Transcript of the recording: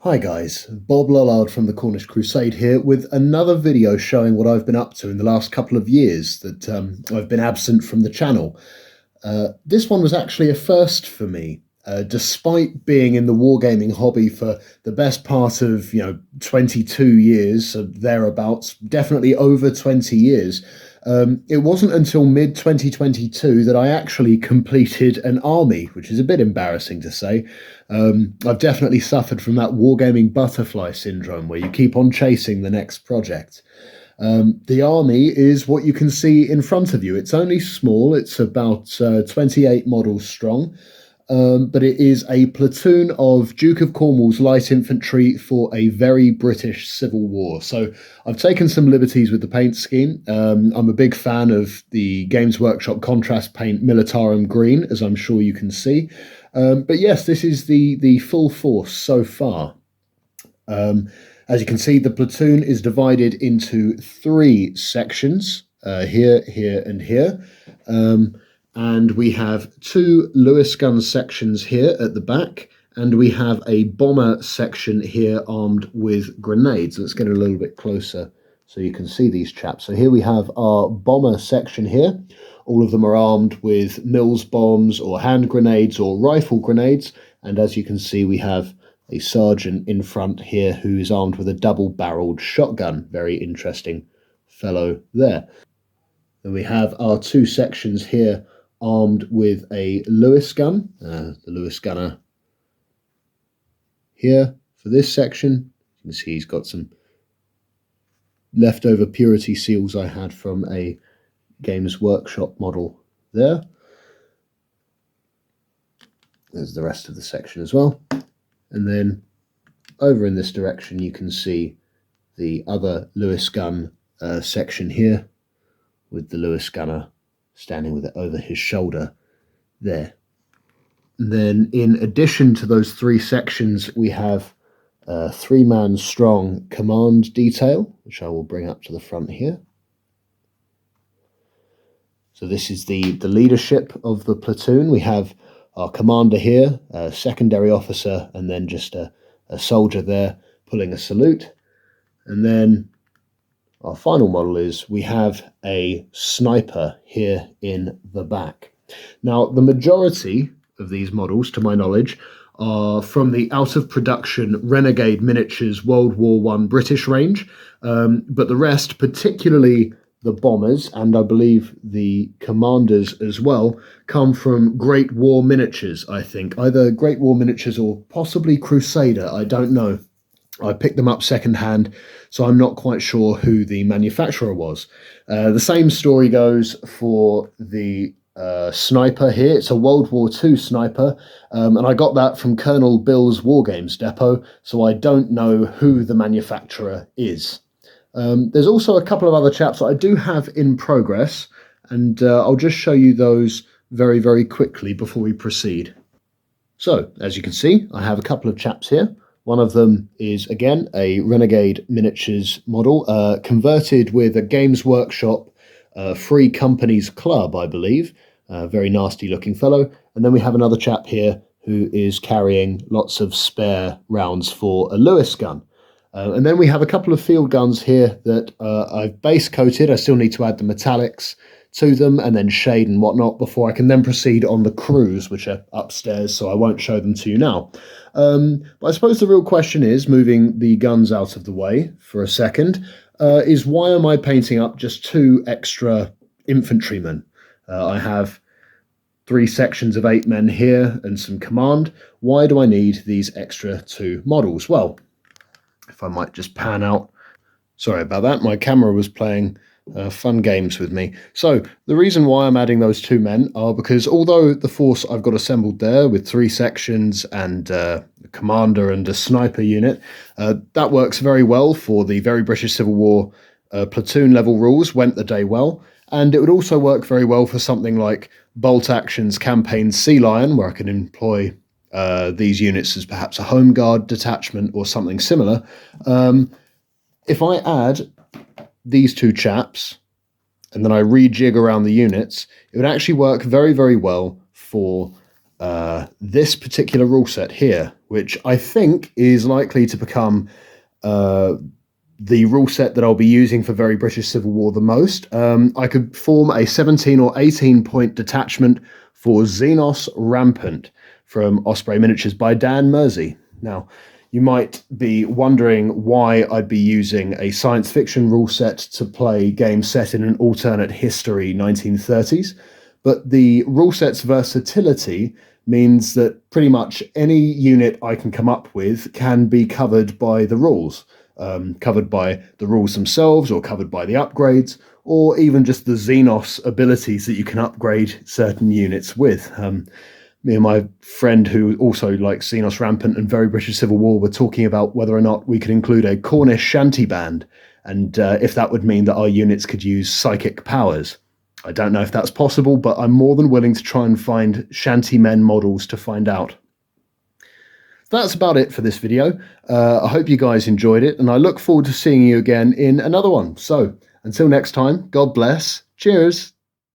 Hi guys, Bob Lollard from the Cornish Crusade here with another video showing what I've been up to in the last couple of years that I've been absent from the channel. This one was actually a first for me, despite being in the wargaming hobby for the best part of 22 years, thereabouts, definitely over 20 years. It wasn't until mid 2022 that I actually completed an army, which is a bit embarrassing to say. I've definitely suffered from that wargaming butterfly syndrome where you keep on chasing the next project. The army is what you can see in front of you. It's only small, it's about 28 models strong, but it is a platoon of Duke of Cornwall's light infantry for a very British civil war. So I've taken some liberties with the paint scheme. I'm a big fan of the Games Workshop contrast paint Militarum Green, as I'm sure you can see. But yes, this is the full force so far. As you can see, the platoon is divided into three sections, here, here, and here. And we have two Lewis gun sections here at the back, and we have a bomber section here armed with grenades. Let's get a little bit closer so you can see these chaps. So here we have our bomber section here. All of them are armed with Mills bombs or hand grenades or rifle grenades. And as you can see, we have a sergeant in front here who is armed with a double-barreled shotgun. Very interesting fellow there. Then we have our two sections here armed with a Lewis gun. The Lewis gunner here for this section. You can see he's got some leftover purity seals I had from a Games Workshop model there. There's the rest of the section as well. And then over in this direction you can see the other Lewis gun section here with the Lewis gunner standing with it over his shoulder there. And then in addition to those three sections, we have a three-man strong command detail, which I will bring up to the front here. So this is the leadership of the platoon. We have our commander here, a secondary officer, and then just a soldier there pulling a salute. And then our final model is we have a sniper here in the back. Now, the majority of these models, to my knowledge, are from the out-of-production Renegade Miniatures World War I British range, but the rest, particularly the bombers, and I believe the commanders as well, come from Great War Miniatures, I think. Either Great War Miniatures or possibly Crusader, I don't know. I picked them up secondhand, so I'm not quite sure who the manufacturer was. The same story goes for the sniper here. It's a World War II sniper, and I got that from Colonel Bill's Wargames depot, so I don't know who the manufacturer is. There's also a couple of other chaps that I do have in progress, and I'll just show you those very, very quickly before we proceed. So, as you can see, I have a couple of chaps here. One of them is, again, a Renegade Miniatures model, converted with a Games Workshop Free Companies Club, I believe. Very nasty-looking fellow. And then we have another chap here who is carrying lots of spare rounds for a Lewis gun. And then we have a couple of field guns here that I've base coated. I still need to add the metallics to them and then shade and whatnot before I can then proceed on the crews, which are upstairs, so I won't show them to you now. But I suppose the real question is, moving the guns out of the way for a second, is why am I painting up just two extra infantrymen? I have three sections of 8 men here and some command. Why do I need these extra two models? Well, if I might just pan out. Sorry about that, my camera was playing fun games with me. So the reason why I'm adding those two men are because although the force I've got assembled there with 3 sections and a commander and a sniper unit, that works very well for the very British Civil War platoon level rules, went the day well. And it would also work very well for something like Bolt Action's Campaign Sea Lion, where I can employ these units as perhaps a home guard detachment or something similar. If I add these two chaps and then I rejig around the units, it would actually work very, very well for this particular rule set here, which I think is likely to become the rule set that I'll be using for Very British Civil War the most. I could form a 17 or 18 point detachment for Xenos Rampant from Osprey Miniatures by Dan Mersey. Now, you might be wondering why I'd be using a science fiction rule set to play games set in an alternate history 1930s, but the rule set's versatility means that pretty much any unit I can come up with can be covered by the rules. Covered by the rules themselves, or covered by the upgrades, or even just the Xenos abilities that you can upgrade certain units with. Me and my friend, who also likes Xenos Rampant and Very British Civil War, were talking about whether or not we could include a Cornish shanty band, and if that would mean that our units could use psychic powers. I don't know if that's possible, but I'm more than willing to try and find shanty men models to find out. That's about it for this video. I hope you guys enjoyed it, and I look forward to seeing you again in another one. So, until next time, God bless. Cheers.